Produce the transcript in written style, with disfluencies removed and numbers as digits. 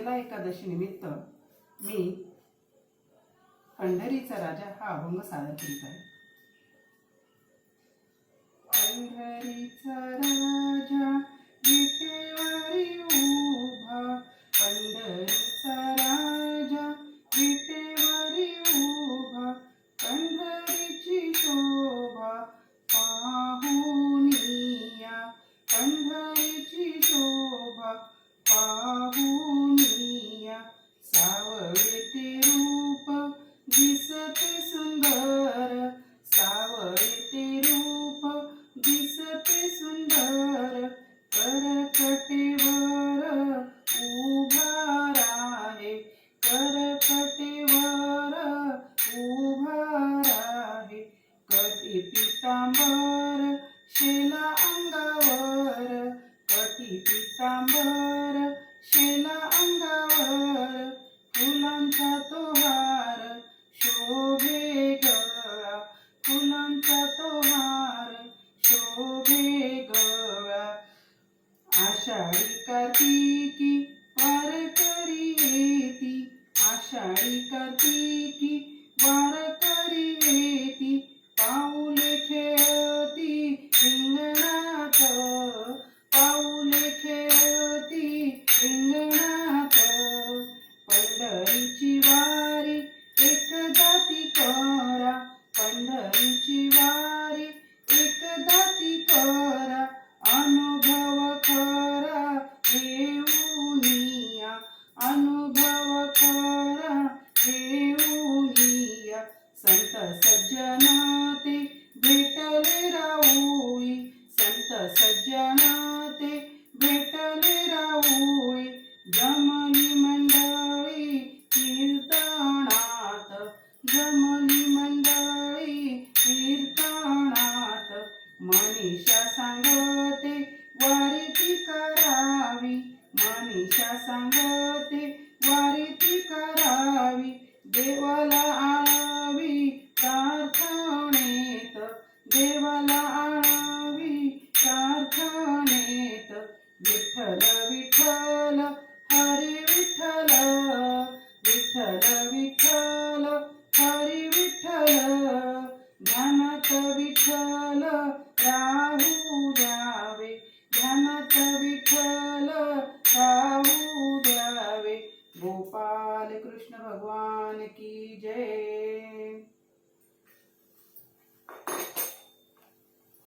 निर्जला एकादशी निमित्त मी पंढरीचा राजा हा अभंग सादर करीत आहे। पंढरीचा राजा विटेवरी उभा, पंढरीचा राजा विटेवरी उभा, पंढरीची शोभा पाहुनिया, पंढरीची शोभा पाहुनिया, सावळे ते रूप दिसते सुंदर, सावळे ते रूप दिसते सुंदर, करकटेवर उभा राहे, करकटेवर उभा राहे, कटी पितांबर शेला अंगावर, कटी पितांबर शेला अंगावर, फुलांचा तो हार शोभे गळा, फुलांचा तो हार शोभे गळा, आषाढी कार्तिकी वारकरी येती, आषाढी कार्तिकी वारकरी येती, पाऊले खेळती रिंगणात, पाऊले खेळती रिंगणात, पंढरीची वारी एकदा ती करा, पंढरीची वारी एकदा ती करा, अनुभव खरा घेऊनिया, अनुभव खरा घेऊनिया, संत सज्जन ते भेटले राऊळी, संत सज्जन ते भेटले राऊळी, जमली मंडळी कीर्तनात, जमली मंडळी कीर्तनात, मनीषा सांगते वारी ती करावी, मनीषा सांगते वारी ती करावी, देवाला आणावी प्रार्थनेत, देवाला आणावी प्रार्थनेत, विठ्ठल विठ्ठल हरी विठ्ठल, विठ्ठल विठ्ठल हरी विठ्ठल, ध्यानात विठ्ठल